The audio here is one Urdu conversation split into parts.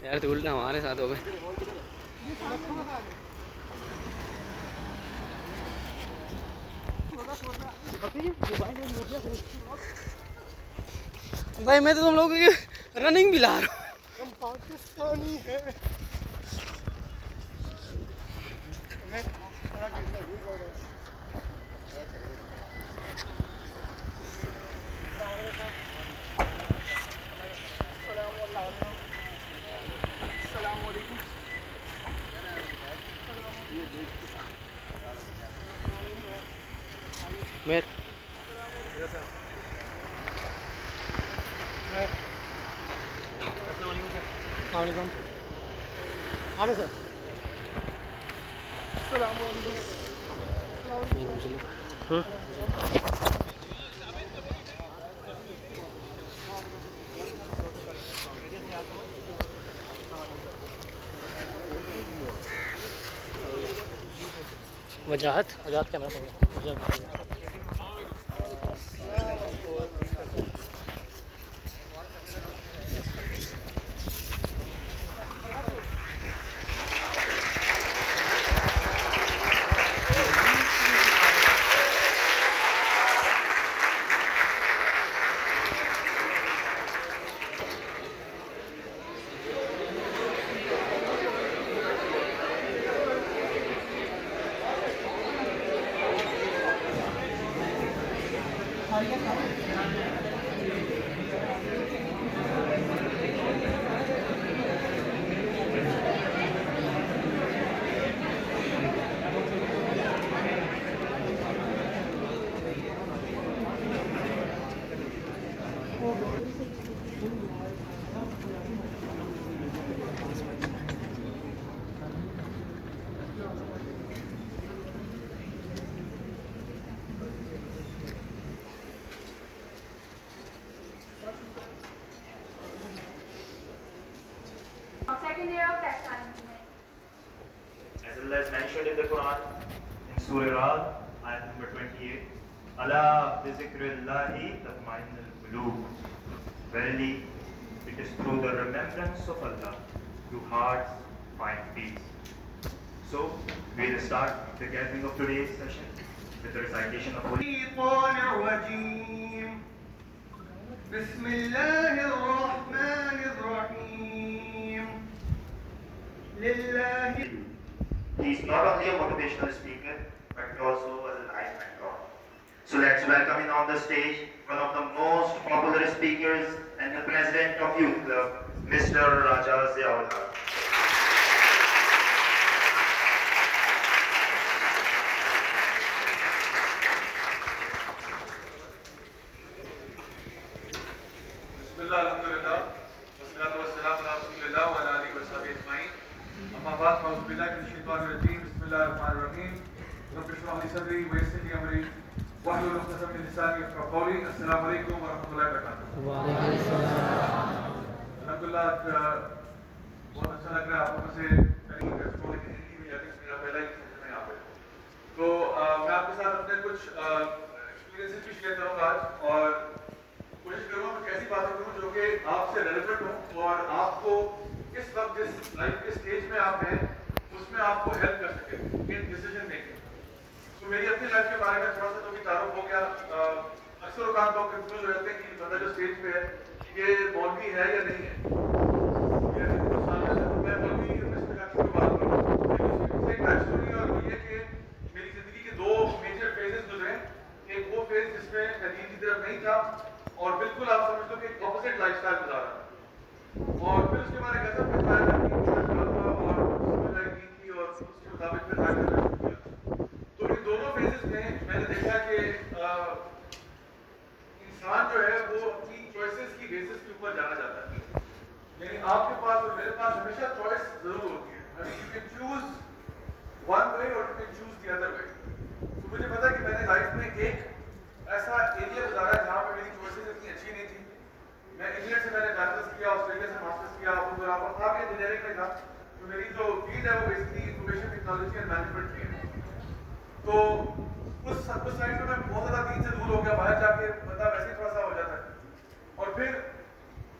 یار تو الٹا ہمارے ساتھ ہو گئے. بھائی میں تو تم لوگوں کی رننگ بھی لا رہا ہوں. ہم پاکستانی ہیں. السلام علیکم. میں السلام علیکم. ہاں سر. السلام علیکم. وجاہت camera Second year of tax management. As Allah is mentioned in the Quran, in Surah Ra'd, ayat number 28, Ala bizikrillahi tatma'innul qulub. Verily, it is through the remembrance of Allah do hearts find peace. So, we will start the gathering of today's session with the recitation of Holy Quran. He is not only a motivational speaker, but also a life mentor. So let's welcome in on the stage one of the most popular speakers and the president of Youth Club, Mr. Raja Ziaul Haq. Bismillah, alhamdulillah, wassalatu wassalamu ala rasulillah wa ala alihi wa sahbihi ajma'in. Amma ba'd, a'udhu billahi minash shaitanir rajim. Bismillahir rahmanir rahim. Rabbi shrah li sadri wa yassir li amri wahlul 'uqdatam min lisani yafqahu qawli. Assalamu alaikum wa rahmatullahi wa barakatuh. wa alaikum assalam. Alhamdulillah, بہت اچھا لگ رہا ہے آپ لوگوں سے ہندی میں جاتے میرا پہلا ہی سیشن ہے یہاں پہ. تو میں آپ کے ساتھ اپنے کچھ ایکسپیرینسز بھی شیئر کروں گا آج, اور کوشش کروں گا کہ ایسی باتیں کروں جو کہ آپ سے ریلیونٹ ہوں اور آپ کو اس وقت جس لائف کے اسٹیج میں آپ ہیں اس میں آپ کو ہیلپ کر سکے ان ڈیسیجن میکنگ. تو میری اپنی لائف کے بارے میں تھوڑا سا تو بھی تعارف ہو گیا. اکثر اوقات لوگ کنفیوز ہو جاتے ہیں کہ بندہ جو اسٹیج پہ ہے یہ مولوی ہے یا نہیں ہے. میں مولوی اس طرح کی بات کروں ایک لائف اسٹوری, اور وہ یہ کہ میری زندگی کے دو میجر فیزز گزرے. ایک وہ فیز جس میں دین کی طرف نہیں تھا اور بالکل آپ سمجھ لو کہ ایک اپوزٹ لائف اسٹائل گزارا, اور پھر اس کے بعد ایک ایسا فیز آیا تھا اور سمجھ آئی دین کی اور اس کے مطابق پھر لائف کرنا شروع کیا. تو ان دونوں فیزز میں میں نے دیکھا کہ انسان جو ہے وہ اپنی چوائسیز کی بیسس کے اوپر جانا چاہتا ہے. یعنی آپ کے پاس اور میرے پاس ہمیشہ چوائس ضرور ہوتی ہے. You can choose one way اور you can choose the other way. تو مجھے پتا کہ میں نے لائف میں ایک ایسا ایریا گزارا جہاں پہ میری چوائسیز اتنی اچھی نہیں تھی. میں انگلینڈ سے میں نے بیچلرس کیا, آسٹریلیا سے ماسٹرس کیا, اس دوران پر تھا بھی انجینئرنگ میں تھا. تو میری جو فیلڈ ہے وہ basically information technology and management کی ہے. تو اس ٹائم پہ میں بہت زیادہ دین سے دور ہو گیا. باہر جا کے بندہ ویسے ہی تھوڑا سا ہو جاتا ہے. اور پھر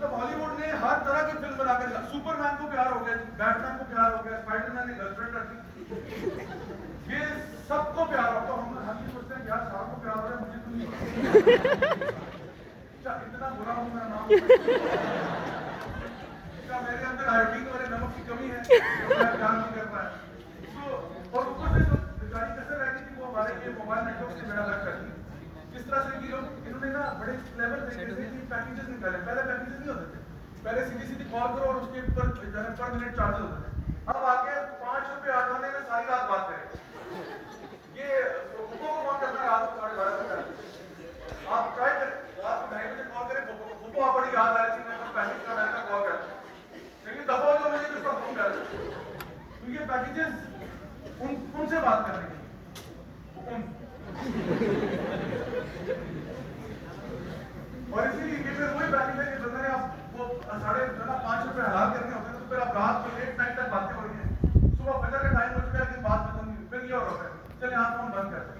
مطلب ہالی ووڈ نے ہر طرح کی فلم بنا کے دکھا. سپر مین کو پیار ہو گیا, بیٹ مین کو پیار ہو گیا, اسپائڈر مین نے گرل فرینڈ رکھی, یہ سب کو پیار ہوتا. ہم یہ سوچتے ہیں یار صاحب کو پیار ہو رہا ہے, مجھے تو نہیں ہو رہا. کیا اتنا برا ہوں میرا نام, کیا میرے اندر آیوڈین والے نمک کی کمی ہے, میں پیار نہیں کر پایا. اور اوپر سے جو بیچاری کسر رہتی تھی وہ ہمارے یہ موبائل نیٹ ورک سے میرا لگ کرتی. کس طرح سے یہ لوگ انہوں نے نا بڑے کلیور طریقے سے پیکیجز نکالے. پہلے پیکیجز نہیں ہوتے تھے, پہلے سیدھی کال کرو اور اس کے اوپر جو ہے پر منٹ چارجز ہوتے تھے. اب آ کے 5 روپے آٹھانے میں ساری رات بات کریں. یہ حکومت کو کون کرتا ہے رات کو 12:30 بجے؟ آپ ٹرائی کریں, رات کو 2:30 بجے کال کریں, حکومت آپ بڑی یاد آ رہی تھی, میں پیکیج کا میں کال کرتا ہوں, لیکن دفعہ جو مجھے اس کا فون کر دیں. تو یہ پیکیجز ان سے بات کرنے کی اور اسی لیے پھر وہی پیکیج ہے کہ بندے نے آپ وہ 5.5 روپے حلال کرنے ہوتے ہیں, تو پھر آپ رات کو لیٹ نائٹ تک باتیں ہو رہی ہیں, صبح فجر کا ٹائم ہو چکا ہے لیکن بات ختم نہیں, پھر یہ اور ہوتا ہے چلے آپ فون بند کر دیں.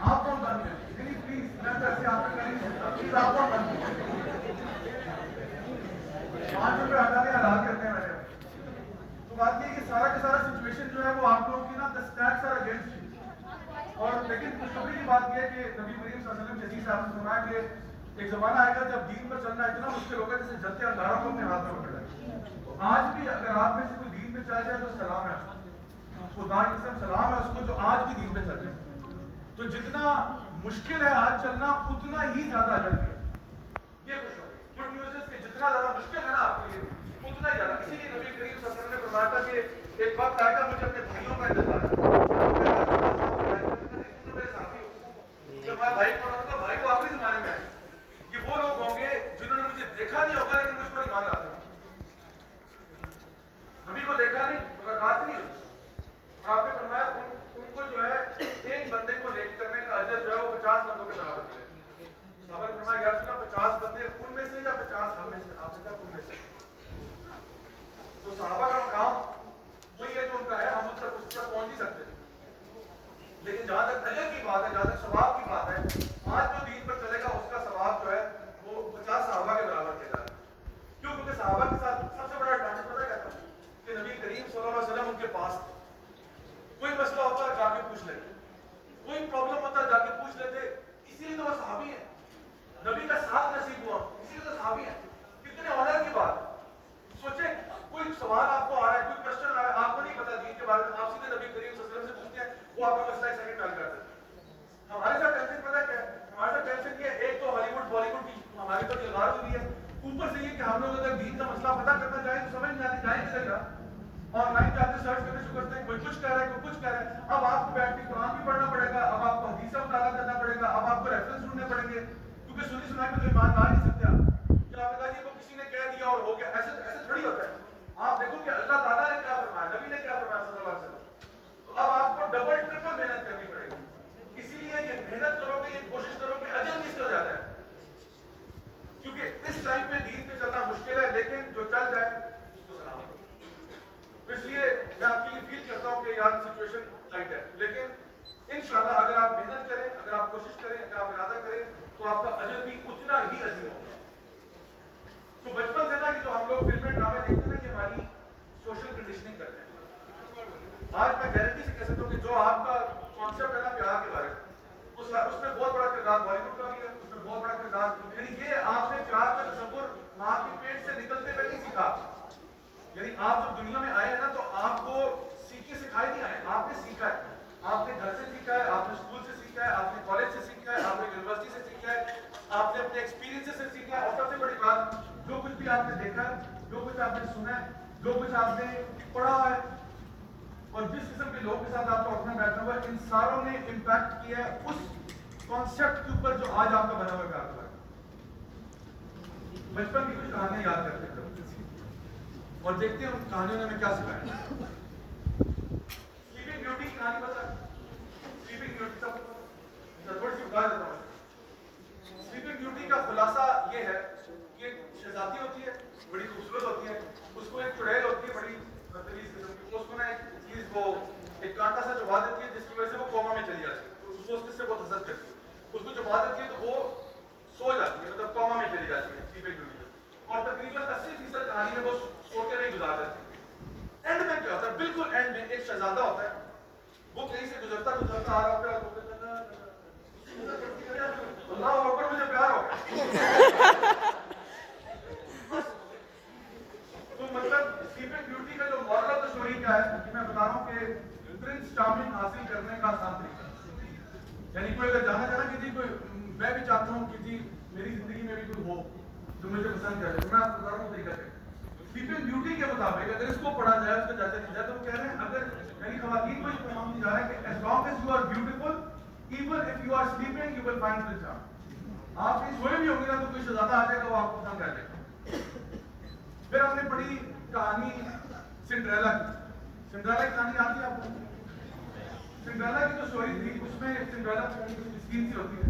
آپ فون بند کریں, نہیں پلیز میں تو ایسے آپ کر نہیں سکتا, پلیز آپ فون بند کریں. 5 روپے ہٹانے حلال کرتے ہیں میرے. تو بات یہ کہ سارا کا سارا سچویشن جو ہے وہ آپ لوگوں کی نا the stats are against you. اور لیکن خوشخبری کی بات یہ ہے کہ نبی کریم صلی اللہ علیہ وسلم جزیز صاحب نے فرمایا کہ ایک زمانہ آئے گا جب دین پر چلنا اتنا مشکل ہوگا جیسے جلتے انگاروں کو اپنے ہاتھ میں پکڑا ہے. تو آج بھی اگر آپ میں سے کوئی دین پہ چل جائے تو سلام ہے, خدا کی قسم سلام ہے اس کو جو آج بھی دین پہ چل جائے. تو جتنا مشکل ہے آج چلنا اتنا ہی زیادہ اجر ہے. یہ خوشخبری گڈ نیوز ہے کہ جتنا زیادہ مشکل ہے نا آپ کے لیے اتنا ہی زیادہ. اسی لیے نبی کریم صلی اللہ علیہ وسلم نے فرمایا تھا کہ ایک وقت آئے گا مجھے اپنے بھائیوں کا انتظار ہے. بھائی کون ہوگا؟ بھائی تو آخری زمانے میں ہے کہ وہ لوگ ہوں گے جنہوں نے مجھے دیکھا نہیں ہوگا لیکن مجھ پر ایمان لاتے ہیں. نبی کو دیکھا نہیں ملاقات نہیں ہوتی. آپ نے فرمایا ان کو جو ہے ایک بندے کو نیک کرنے کا اجر جو ہے وہ 50 بندوں کے برابر ہے. صحابہ نے فرمایا یا رسول اللہ 50 بندے ان میں سے یا 50 ہم میں سے؟ آپ نے کہا ان میں سے. تو صحابہ کا کام وہی ہے جو ان کا ہے, ہم اس تک پہنچ نہیں سکتے. لیکن جہاں تک اجر کی بات ہے, جہاں تک ثواب کی بات ہے, آج جو دین پر چلے گا اس کا ثواب جو ہے وہ 50 صحابہ کے برابر کیا جائے. کیوں؟ کیونکہ صحابہ کے ساتھ سب سے بڑا ایڈوانٹیج پتہ کیا تھا کہ نبی کریم صلی اللہ علیہ وسلم ان کے پاس تھے. کوئی مسئلہ ہوتا ہے جا کے پوچھ لیتے, کوئی پرابلم ہوتا ہے جا کے پوچھ لیتے. اسی لیے تو وہ صحابی ہیں, نبی کا ساتھ نصیب ہوا, اسی لیے تو صحابی ہیں. کتنے آنر کی بات. سوچیں کوئی سوال آپ کو آ رہا ہے, کوئی کوشچن آ رہا ہے, آپ کو نہیں پتا دین کے بارے میں, آپ سیدھے نبی کریم صلی اللہ علیہ وسلم سے پوچھتے ہیں, وہ آپ کا مسئلہ 1 سیکنڈ حل کر دیتے ہیں. ہمارے ساتھ ٹینشن پتہ کیا ہے؟ ہمارے ساتھ ٹینشن یہ ہے, ایک تو ہالی ووڈ بالی ووڈ کی ہماری تو الغار ہوئی ہے, اوپر سے یہ کہ ہم لوگ اگر دین کا مسئلہ پتہ کرنا چاہیں تو سمجھ نہیں آتی جائیں کدھر کا. آن لائن جاتے سرچ کرنے شروع کرتے ہیں, کوئی کچھ کہہ رہا ہے, کوئی کچھ کہہ رہا ہے. اب آپ کو بیٹھ کے قرآن بھی پڑھنا پڑے گا, اب آپ کو حدیث کا مطالعہ کرنا پڑے گا, اب آپ کو ریفرنس ڈھونڈنے پڑیں گے, کیونکہ سنی سنائی میں تو ایمان لا نہیں سکتے آپ. کیا آپ نے کہا جی وہ کسی نے کہہ دیا اور ہو گیا, ایسے تھوڑی ہوتا ہے. آپ دیکھو کہ اللہ تعالیٰ نے کیا فرمایا, نبی نے کیا فرمایا صلی اللہ علیہ وسلم. تو اب آپ کو ڈبل ٹرپل محنت کرنی پڑے گی. اسی لیے یہ محنت کرو گے, یہ کوشش کرو گے, اجر کس کا زیادہ ہے. کیونکہ اس ٹائم پہ دین پہ چلنا مشکل ہے, لیکن جو چل جائے اس کو سلام. اس لیے میں آپ کے لیے فیل کرتا ہوں کہ یار سچویشن ٹائٹ ہے, لیکن انشاءاللہ اگر آپ محنت کریں, اگر آپ کوشش کریں, اگر آپ ارادہ کریں تو آپ کا اجر بھی اتنا ہی عظیم ہوگا. تو بچپن سے نا کہ جو ہم لوگ فلمیں ڈرامے دیکھتے ہیں نا کہ ہماری سوشل کنڈیشننگ کرتے ہیں. آج میں گارنٹی سے کہہ سکتا ہوں کہ جو آپ کا کانسیپٹ ہے نا پیار کے بارے میں, اس میں بہت بڑا کردار بالی ووڈ کا بھی ہے, اس میں بہت بڑا کردار, یعنی یہ آپ نے پیار کا تصور ماں کے پیٹ سے نکلتے ہوئے نہیں سیکھا. یعنی آپ جب دنیا میں آئے ہیں نا تو آپ کو سیکھے سکھائے نہیں آئے, آپ نے سیکھا ہے. آپ نے گھر سے سیکھا ہے, آپ نے اسکول سے سیکھا ہے, آپ نے کالج سے سیکھا ہے, آپ نے یونیورسٹی سے سیکھا ہے, آپ نے اپنے ایکسپیرینس سے سیکھا ہے. اور سب سے بڑی بات, جو کچھ بھی آپ نے دیکھا ہے, جو کچھ آپ نے سنا ہے, جو کچھ آپ نے پڑھا ہے, اور جس قسم کے لوگوں کے ساتھ آپ کا اٹھنا بیٹھنا ہوا ہے, ان ساروں نے امپیکٹ کیا ہے اس کانسیپٹ کے اوپر جو آج آپ کا بنا ہوا ہے. بچپن کی کچھ کہانیاں یاد کرتے ہیں اور دیکھتے ہیں ان کہانیوں نے ہمیں کیا سکھایا. سلیپنگ بیوٹی کی کہانی پتہ ہے؟ سلیپنگ بیوٹی سب تھوڑی سی بتا دیتا ہوں. سلیپنگ بیوٹی کا خلاصہ یہ ہے کہ ایک شہزادی ہوتی ہے, بڑی خوبصورت ہوتی ہے, اس کو ایک چڑیل ہوتی ہے بڑی بدتمیز قسم کی, اس کو نا ایک چیز وہ ایک کانٹا سا چبا دیتی ہے جس کی وجہ سے وہ کوما میں چلی جاتی ہے. اس کو اس سے بہت حسد کرتی ہے, اس کو چبا دیتی ہے تو وہ سو جاتی ہے, مطلب کوما میں چلی جاتی ہے. چیز آ جاتی ہے. اینڈ میں کیا ہوتا ہے, بالکل اینڈ میں ایک شہزادہ ہوتا ہے, وہ کہیں سے گزرتا آ رہا ہوتا ہے, وہ کہتا ہے اللہ اکبر مجھے پیار ہو گیا. تو مطلب سلیپنگ بیوٹی کا جو مورل آف دا اسٹوری کیا ہے کہ میں بتا رہا ہوں کہ پرنس چارمنگ حاصل کرنے کا آسان طریقہ, یعنی کوئی اگر جانا چاہنا کہ جی کوئی, میں بھی چاہتا ہوں کہ جی میری زندگی میں بھی کوئی ہو جو مجھے پسند کرے, تو میں آپ کو بتا رہا ہوں طریقہ کیا. سلیپنگ بیوٹی کے مطابق اگر اس کو پڑھا جائے, اس کو جانچا جائے, تو وہ کہہ رہے ہیں اگر یعنی خواتین کو یہ پیغام دی جا رہا ہے کہ as long as you are beautiful, even if you are sleeping, you will find the charm. آپ کہیں سوئے بھی ہوں گے نا تو کوئی شہزادہ آ جائے گا, وہ آپ کو پسند کر لے گا. پھر ہم نے پڑھی کہانی سنڈریلا کی. سنڈریلا کی کہانی آتی ہے آپ کو؟ سنڈریلا کی جو اسٹوری تھی اس میں سنڈریلا مسکین سی ہوتی ہے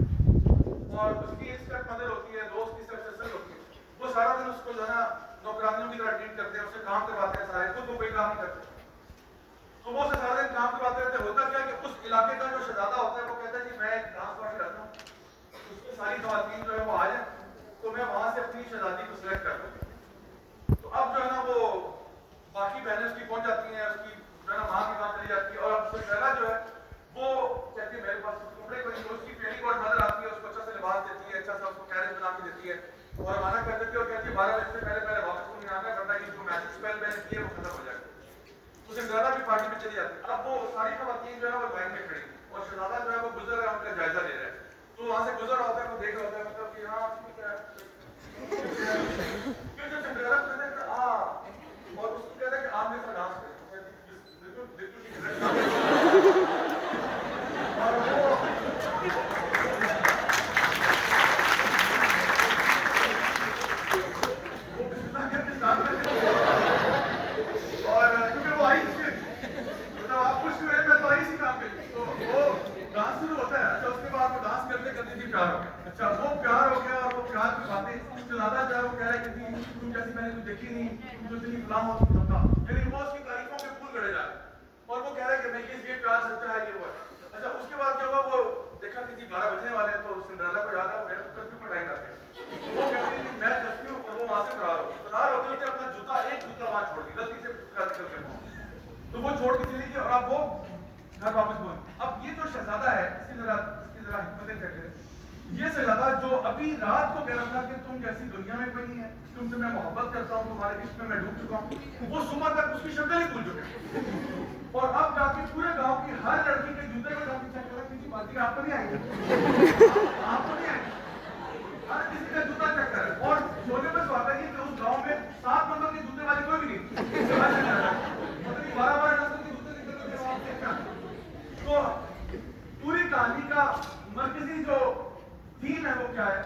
اور اس کی اسٹیپ مدر ہوتی ہے, دوست کی سکسیسر ہوتی ہے. وہ سارا دن اس کو جو ہے نا نوکرانیوں کی طرح ٹریٹ کرتے ہیں, اس سے کام کرواتے ہیں سارے, خود وہ کوئی کام نہیں کرتے. تو وہ اسے سارا دن کام کرواتے رہتے. ہوتا کیا کہ اس علاقے کا جو شہزادہ ہوتا ہے وہ کہتا ہے جی میں ایک ڈانس پارٹی رکھتا ہوں, اس میں ساری خواتین جو ہے وہ آ جائیں تو میں وہاں سے اپنی شہزادی کو سلیکٹ کر دوں. تو اب جو ہے نا وہ باقی بہنیں اس کی پہنچ جاتی ہیں, اس کی جو ہے نا ماں کی بات چلی جاتی ہے, اور اب سنڈریلا جو ہے وہ کہتی ہے میرے پاس کپڑے کوئی نہیں. اس کی فیری گاڈ مدر آتی ہے, اس کو اچھا سا لباس دیتی ہے, اچھا سا اس کو کیریج بنا کے دیتی ہے اور روانہ کر دیتی ہے اور کہتی ہے 12 بجے سے پہلے واپس تم نہیں آنا, ورنہ یہ جو میجک اسپیل میں نے کیا وہ ختم ہو جائے گا. تو سنڈریلا بھی پارٹی میں چلی جاتی ہے. اب وہ ساری خواتین جو ہے وہ لائن میں کھڑی اور شہزادہ جو ہے وہ گزر رہا ہے, ان کا جائزہ لے رہا ہے. تو وہاں سے گزر رہا ہوتا ہے, وہ دیکھ رہا ہوتا ہے, مطلب کہ ہاں ٹھیک ہے پھر جو سنڈریلا کہتا ہے کہ اور اس کو کہتا ہے کہ آپ میرے ساتھ ڈانس کریں. اور وہ دیکھی نہیں, جو اتنی غلام ہوتی تھا, یعنی وہ اس کی تعریفوں کے پھول گڑے جا رہے ہیں اور وہ کہہ رہا ہے کہ میں یہ پیار سچا ہے, یہ وہ ہے. اچھا اس کے بعد کیا ہوا, وہ دیکھا کہ جی 12 بجنے والے ہیں, تو سنڈریلا کو یاد ہے میرے کو کرفیو کا ٹائم آتا ہے. وہ کہتی ہے کہ میں کرفیو, اور وہ وہاں سے فرار ہوتے ہوتے اپنا جوتا, ایک جوتا وہاں چھوڑ دی, غلطی سے نکل کے پہنچ, تو وہ چھوڑ کے چلی گئی اور اب وہ گھر واپس پہنچ. اب یہ جو شہزادہ ہے اس کی ذرا حکمتیں چیک کریں. یہ شہزادہ جو ابھی رات کو کہہ رہا تھا کہ تم جیسی دنیا میں کوئی نہیں ہے, تم سے میں محبت کرتا ہوں, تمہارے عشق میں میں ڈوب چکا ہوں, وہ صبح تک اس کی شکل ہی بھول چکے. اور اب جا کے پورے گاؤں کی ہر لڑکی کے جوتے کو جا کے چیک کرا کہ بازی آپ کو نہیں آئے گی, آپ کو نہیں آئے گی, ہر کسی کا جوتا چیک کرا. اور سونے پر سوال ہے کہ اس گاؤں میں 7 نمبر کے جوتے والے کوئی بھی نہیں, 12 نمبر کے جوتے نکل کے. تو پوری کہانی کا مرکزی جو تھیم ہے وہ کیا ہے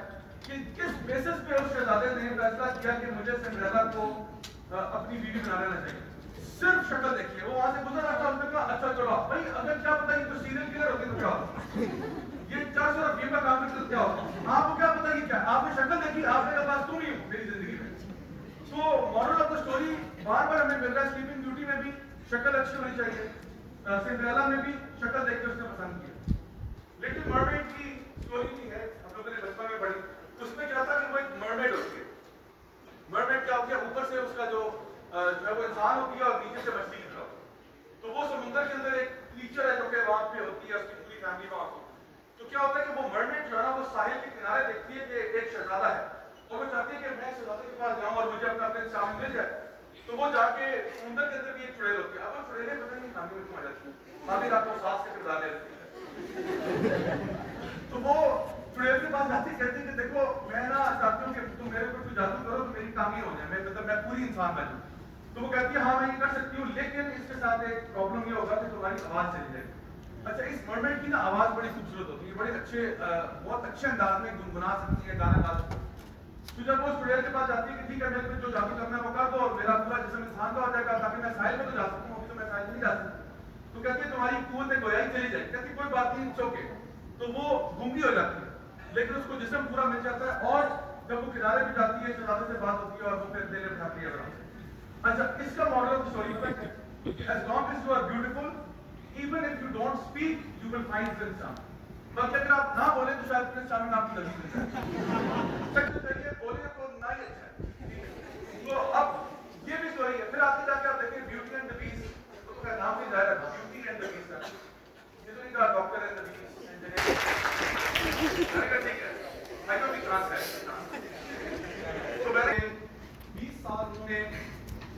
کہ کس بیسس پہ اس شہزادے نے فیصلہ کیا کہ مجھے سنڈریلا کو اپنی بیوی بنا لینا چاہیے. صرف شکل دیکھیے, وہ وہاں سے گزر رہا تھا, اس نے کہا اچھا چلو بھائی اگر کیا پتا یہ تو سیریل کلر ہوتی تو کیا ہوتا, یہ 400 روپیے کا کام کرتے کیا ہوتا, آپ کو کیا پتا یہ کیا ہے. آپ نے شکل دیکھی, آپ نے کہا بس تم ہی ہو میری زندگی میں. تو مورل آف دا اسٹوری بار بار ہمیں مل رہا ہے, سلیپنگ بیوٹی میں بھی شکل اچھی ہونی چاہیے, سنڈریلا میں بھی شکل دیکھ کے اس نے پسند کیا. لٹل مرمیڈ کی اسٹوری بھی ہے, ہم لوگوں نے بچپن میں پڑھی. اس میں کیا تھا کہ وہ ایک مرمیڈ ہوتی ہے. مرمیڈ کیا ہوتی ہے, اوپر سے اس کا جو ہے وہ انسان ہوتی ہے اور نیچے سے مچھلی نکلا. تو وہ سمندر کے اندر ایک ٹیچر ہے جو کہ وہاں پہ ہوتی ہے, اس کی پوری فیملی وہاں ہوتی ہے. تو کیا ہوتا ہے کہ وہ مرمیڈ جو ہے نا وہ ساحل کے کنارے دیکھتی ہے کہ ایک شہزادہ ہے, اور وہ چاہتی ہے کہ میں شہزادے کے پاس جاؤں اور مجھے اپنا پرنس چارمنگ مل جائے. تو وہ جا کے سمندر کے اندر بھی ایک چڑیل ہوتی ہے. اب وہ چڑیلیں پتہ نہیں فیملی میں کیوں آ جاتی ہیں, آدھی رات کو ساس کے کردار لے لیتی ہے. تو وہ چڑیل کے پاس جاتی کہتی کہ دیکھو میں نا چاہتی ہوں کہ تم میرے اوپر کوئی جادو کرو تو میری کام یہ ہو جائے, میں پوری انسان بن جاؤں. تو وہ کہتی ہے ہاں میں یہ کر سکتی ہوں, لیکن اس کے ساتھ ایک پرابلم یہ ہوگا کہ تمہاری آواز چلی جائے گی. اچھا اس مرمیڈ کی نا آواز بڑی خوبصورت ہوتی ہے, بڑے اچھے بہت اچھے انداز میں گنگنا سکتی ہے, گانا گا سکتی ہے. تو جب وہ اس چڑیل کے پاس جاتی ہے کہ ٹھیک ہے میرے کو جو جادو کرنا ہے وہ کر دو اور میرا پورا جسم انسان کا ہو جائے گا تاکہ میں ساحل پہ تو جا سکوں, ابھی تو میں ساحل نہیں جا سکتی. تو کہتی ہے تمہاری قوت گویائی چلی جائے, کہتی کوئی بات نہیں, چوکے. تو وہ گونگی ہو جاتی ہے لیکن اس کو جسم پورا مل جاتا ہے, اور جب وہ کنارے پہ جاتی ہے شہزادے سے بات ہوتی ہے اور وہ پھر دل اٹھاتی ہے. اچھا اس کا ماڈل آف اسٹوری پتہ ہے, as long as you are beautiful, even if you don't speak, you will find prince charming. بلکہ اگر آپ نہ بولیں تو شاید پرنس چارمنگ آپ کی غلطی مل جائے. سچ چاہیے بولیں تو نہ ہی اچھا ہے. تو اب یہ بھی اسٹوری ہے. پھر آتے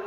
2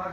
5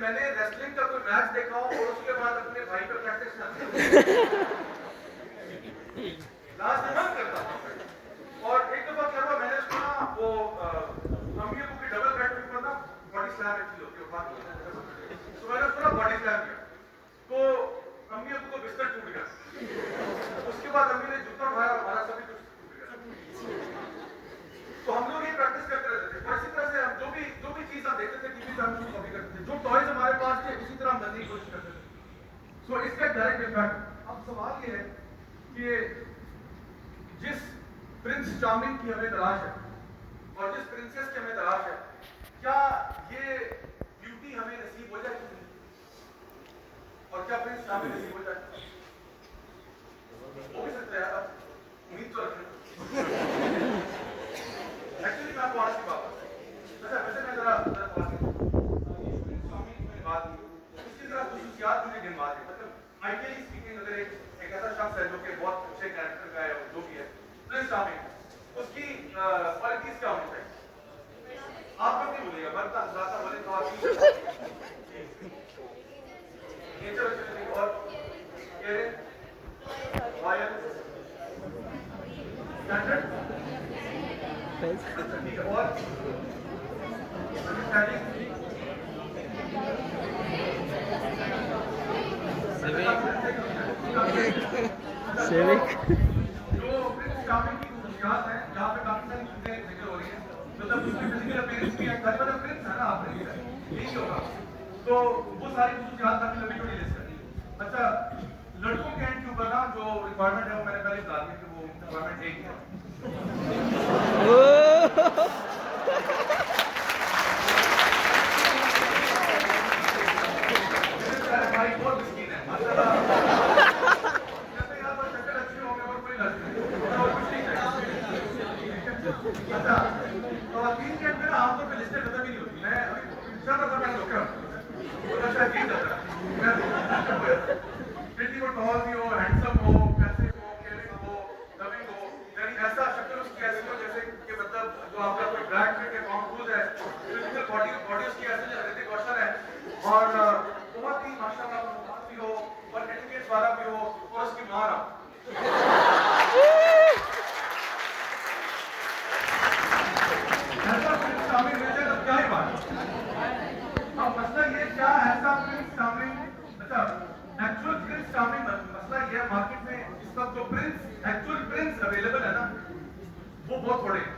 میں نے ریسلنگ کا کوئی میچ دیکھا ہو اور اس کے بعد اپنے بھائی پہ پریکٹس نہ لاسٹ میں کرتا ہوں. اور ایک دفعہ کیا ہوا, میں نے سنا وہ امی ابو کی ڈبل بیڈ کے اوپر نا باڈی سلام ایکچولی ہوتی ہے, تو میں نے سنا باڈی سلام کیا, تو امی ابو کو بستر ٹوٹ گیا. اس کے بعد امی نے جوتا اٹھایا, ہمارا سبھی کچھ ٹوٹ گیا. تو ہم لوگ یہ پریکٹس کرتے رہتے تھے, اور اسی طرح سے ہم جو بھی چیز ہم دیکھتے تھے ٹی وی پہ ہم اس کو کاپی کرتے تھے, جو ٹوائز ہمارے پاس تھے اسی طرح ہم بننے کی کوشش کرتے تھے. سو اس کا ڈائریکٹ امپیکٹ. اب سوال یہ ہے کہ جس پرنس چارمنگ کی ہمیں تلاش ہے اور جس پرنسس کی ہمیں تلاش ہے, کیا یہ بیوٹی ہمیں نصیب ہو جائے گی, اور کیا پرنس چارمنگ نصیب ہو جائے گا؟ ہو بھی سکتا ہے, اب امید تو رکھیں. ایکچولی میں آپ کو آج کی بات کرتا ہوں. اچھا ویسے میں ذرا بات کی اس کی ذرا خصوصیات مجھے گنوا دیں. مطلب آئیڈیلی اسپیکنگ اگر ایک ایسا شخص ہے جو کہ بہت اچھے کیریکٹر کا ہے, جو بھی ہے پرنس چارمنگ, اس کی کوالٹیز کیا ہونی چاہیے؟ آپ کب نہیں بولے گا برتا زیادہ بولے تو آپ نیچر اچھے نہیں, اور وائر اسٹینڈرڈ ٹھیک ہے, اور سیوک جو پرنس چارمنگ کی خصوصیات ہیں, جہاں پہ کافی ساری چیزیں ذکر ہو رہی ہیں, مطلب اس کی فزیکل اپیئرنس بھی ہے, مطلب پرنس ہے نا, آپ نے یہی ہوگا, تو وہ ساری خصوصیات کافی لمبی چوڑی لسٹ ہے. اچھا لڑکوں کے اینڈ کے اوپر نا جو ریکوائرمنٹ ہے وہ میں نے پہلے بتا دی کہ وہ ریکوائرمنٹ ایک ہے. بھائی بہت مسکین ہے ماشاء اللہ. اچھا خواتین کے اندر عام طور پہ لسٹیں ختم ہی نہیں ہوتی. میں ابھی چل رہا تھا, میں روکا اچھا جی جاتا پریٹی وہ ٹال بھی ہو, ہینڈسم ہو, پیسے ہو, کیئرنگ ہو, لونگ ہو, یعنی ایسا شکل اس کی ایسی ہو جیسے کہ مطلب جو آپ کا کوئی بلیک فٹ ہے, ٹام کروز ہے, فزیکل باڈی اس کی ایسی جو ریتک روشن ہے, اور بہت ہی ماشاء اللہ بھی ہو, اور ایٹیکیٹ والا بھی ہو, اور اس کی ماں نہ. ایسا پرنس چارمنگ مل جائے تو کیا ہی بات. اب مسئلہ یہ کیا ایسا پرنس چارمنگ, اچھا ایکچوئل پرنس چارمنگ, مسئلہ یہ مارکیٹ میں اس وقت جو پرنس ایکچوئل پرنس اویلیبل ہے نا وہ بہت تھوڑے ہیں.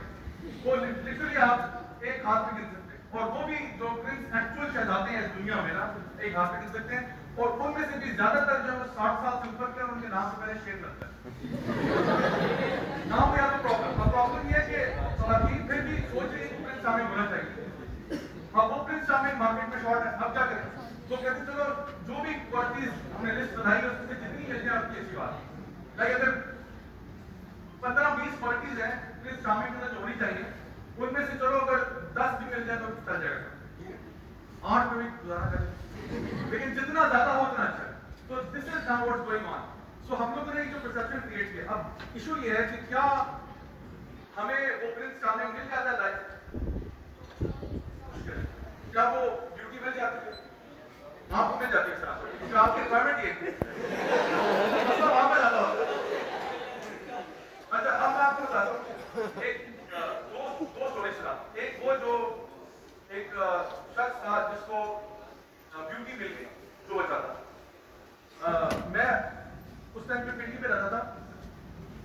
وہ لٹرلی آپ ایک ہاتھ میں گن سکتے ہیں, اور وہ بھی جو پرنس ایکچوئل شہزادے ہیں اس دنیا میں نا ایک ہاتھ میں گن سکتے ہیں, اور ان میں سے بھی زیادہ تر جو 60 سال سے اوپر کے ان کے نام سے پہلے شیر لگتا ہے. نام پہ آپ کو پرابلم یہ ہے کہ خواتین پھر بھی سوچ رہی ہے کہ پرنس چارمنگ ہونا چاہیے. اب وہ پرنس چارمنگ مارکیٹ میں شارٹ ہے, اب کیا کریں؟ تو کہتے چلو جو بھی کوالٹیز ہم نے لسٹ بنائی ہے اس میں سے جتنی مل جائے آپ کی اچھی بات. لائک اگر 15-20 کوالٹیز ہیں پرنس چارمنگ کے اندر جو ہونی چاہیے, ان میں سے چلو اگر 10 بھی مل جائے تو چل جائے گا, 8 پہ بھی گزارا کریں, لیکن جتنا زیادہ ہو اتنا اچھا ہے. تو this is now what's going on. So ہم لوگوں نے جو پرسپشن کریٹ کیا, اب ایشو یہ ہے کہ کیا ہمیں وہ پرنس چارمنگ مل جاتا ہے لائف, کیا وہ بیوٹی مل جاتی ہے, آپ کو مل جاتی ہے سر, کیونکہ آپ کی ریکوائرمنٹ یہ ہے وہاں پہ زیادہ ہوتا ہے. اچھا اب میں آپ کو بتاتا ہوں ایک دو اسٹوری سنا. ایک وہ جو ایک شخص تھا جس کو بیوٹی مل گئی جو بچہ تھا. میں اس ٹائم پہ پنڈی پہ رہتا تھا,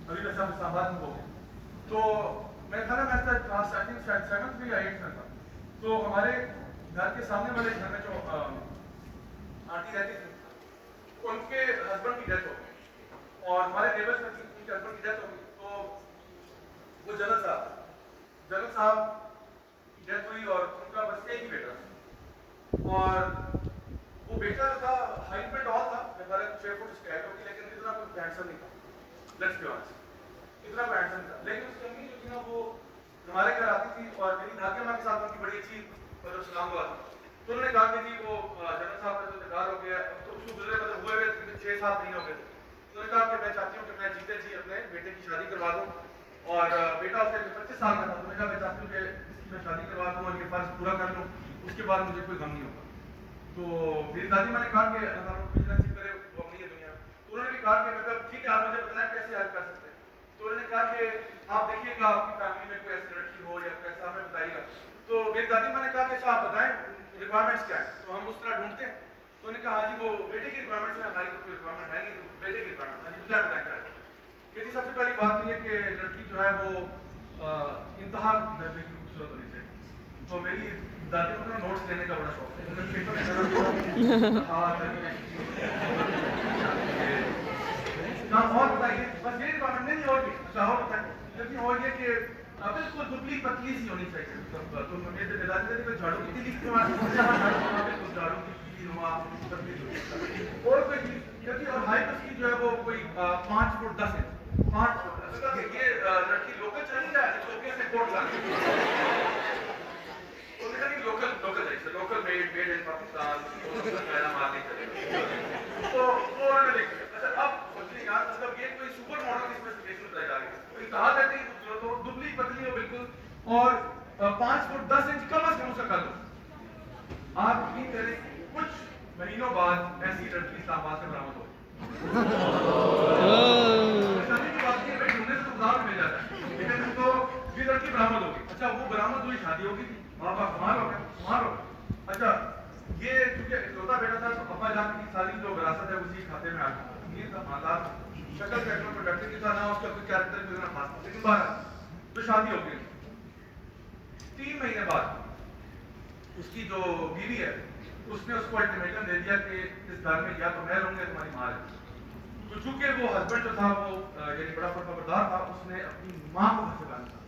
ابھی میں اسلام آباد میں ہو گیا, تو میں تھا نا, میں کلاس آئی تھنک شاید 7th میں یا 8th میں تھا. تو ہمارے گھر کے سامنے والے گھر میں جو آنٹی رہتی تھی ان کے ہسبینڈ کی ڈیتھ ہو گئی, اور ہمارے نیبرس میں ان کے ہسبینڈ کی ڈیتھ ہو گئی. تو وہ جنرل صاحب کی ڈیتھ ہوئی, اور ان کا بس ایک ہی بیٹا تھا, اور وہ بیٹا تھا ہائٹ پہ ٹال تھا, ہمارے 6 فٹ اس کی ہائٹ ہوگی, لیکن اتنا کوئی ہینڈسم نہیں تھا. لیٹس بی آنسٹ, اتنا کوئی ہینڈسم نہیں تھا. لیکن اس کی امی جو تھی نا وہ ہمارے گھر آتی تھی, اور میری دادی اماں کے ساتھ ان کی بڑی اچھی مطلب سلام ہوا تھا. تو انہوں نے کہا کہ جی وہ جنرل صاحب کا جو انتقال ہو گیا, اب تو اس کو گزرے مطلب ہوئے 6-7 مہینے ہو گئے. تو انہوں نے کہا کہ میں چاہتی ہوں کہ میں جیتے جی اپنے بیٹے کی شادی کروا دوں, اور بیٹا اس سے 25 سال کا تھا. تو میں کہا میں چاہتی ہوں کہ اس کی میں شادی کروا دوں اور یہ فرض پورا کر لوں, اس کے بعد مجھے کوئی غم نہیں ہوگا. تو میری دادی ماں نے کہا کہ اللہ تعالیٰ کو نصیب کرے وہ اپنی یہ دنیا. تو انہوں نے بھی کہا کہ مطلب ٹھیک ہے آپ مجھے بتائیں کیسے ہیلپ کر سکتے ہیں. تو انہوں نے کہا کہ آپ دیکھیے گا آپ کی فیملی میں کوئی ایسی لڑکی ہو یا کوئی ایسا ہمیں بتائیے گا. تو میری دادی ماں نے کہا کہ اچھا آپ بتائیں ریکوائرمنٹس کیا ہیں. تو ہم اس طرح ڈھونڈتے ہیں. تو انہوں نے کہا ہاں جی وہ بیٹے کی ریکوائرمنٹس ہیں, ہماری کوئی ریکوائرمنٹ ہے نہیں, بیٹے کی ریکوائرمنٹ. ہاں جی کیا بتائیں کیا ہے. کہ جی سب سے پہلی بات یہ ہے کہ لڑکی جو ہے وہ انتہا درجے کی خوبصورت ہونی چاہیے. تو میری دادی کو نا نوٹس لینے کا بڑا شوق ہے. اور بتائیے بس یہ ریکوائرمنٹ نہیں اور بھی اچھا اور بتائیے لیکن اور یہ کہ بالکل دبلی پتلی سی ہونی چاہیے. تو میرے دادی کو جھاڑو کی تھی جھاڑو کی پتلی نما پتلی اور کوئی چیز کیونکہ اور ہائٹ اس کی جو ہے وہ کوئی 5 فٹ 10 انچ 5 فٹ. یہ لڑکی لوکل چلی جائے ایتھوپیا سے کوٹ لا local made in Pakistan, پہلا مار نہیں چلے گا. تو وہ انہوں نے دیکھا. اچھا اب سوچیے یار مطلب یہ کوئی سپر ماڈل کی اسپیسیفکیشن بتائی جا رہی ہے. کہا جاتی ہے خوبصورت ہو, دبلی پتلی ہو بالکل, اور 5 فٹ 10 انچ کم از کم اس کا قد ہو. آپ یقین کریں کچھ مہینوں بعد ایسی لڑکی اسلام آباد سے برآمد ہو. شادی کی بات نہیں ہے, ڈھونڈنے سے تو خدا مل جاتا ہے. لیکن تو یہ لڑکی برآمد ہوگی. اچھا وہ برآمد ہوئی, شادی ہوگی, ماں باپ مار ہو گئے. اچھا یہ چونکہ اکلوتا بیٹا تھا تو ابا جان کی ساری جو وراثت ہے اسی کھاتے میں آ گئی. یہ تھا مالدار, شکل پیٹرن پروڈکٹیو کی تھا نہ اس کا کوئی کیریکٹر بھی نہ خاص. لیکن بہرحال تو شادی ہو گئی. 3 مہینے بعد اس کی جو بیوی ہے اس نے اس کو الٹیمیٹم دے دیا کہ اس گھر میں یا تو میں رہوں گا یا تمہاری ماں رہے. تو چونکہ وہ ہسبینڈ جو تھا وہ یعنی بڑا فرمانبردار تھا, اس نے اپنی ماں کو گھر سے باہر نکالا.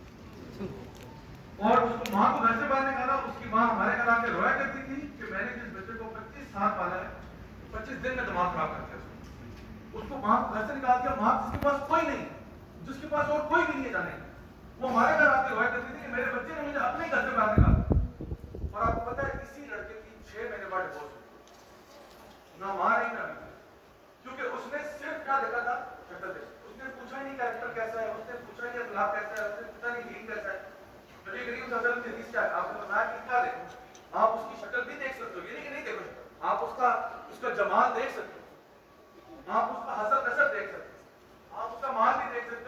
اور اس کو ماں کو گھر سے باہر نکالا. اس کی ماں ہمارے گھر آ کے رویا کرتی تھی کہ میں نے جس بچے کو 25 سال پالا ہے 25 دن میں دماغ خراب کر دیا اس کو. ماں کو گھر سے نکال دیا. ماں جس کے پاس کوئی نہیں, جس کے پاس اور کوئی بھی نہیں ہے جانے, وہ ہمارے گھر آ کے رویا کرتی تھی کہ میرے بچے نے مجھے اپنے گھر سے باہر نکالا. اور آپ کو پتا ہے اسی لڑکے کی 6 مہینے بعد ڈیورس ہوئی. نہ ماں رہی نہ بیٹی, کیونکہ اس نے صرف کیا دیکھا تھا, شکل دیکھی. اس نے پوچھا نہیں کیریکٹر کیسا ہے, اس نے پوچھا نہیں اخلاق کیسا ہے, اس نے پوچھا نہیں دین کیسا ہے. نبی کریم صلی اللہ علیہ وسلم کی حدیث کیا ہے, آپ نے بتایا کہ کیا دیکھو. آپ اس کی شکل بھی دیکھ سکتے ہو, یہ نہیں کہ نہیں دیکھو شکل, آپ اس کا جمال دیکھ سکتے ہو, آپ اس کا حسب نسب دیکھ سکتے ہو, آپ اس کا مال بھی دیکھ سکتے ہو,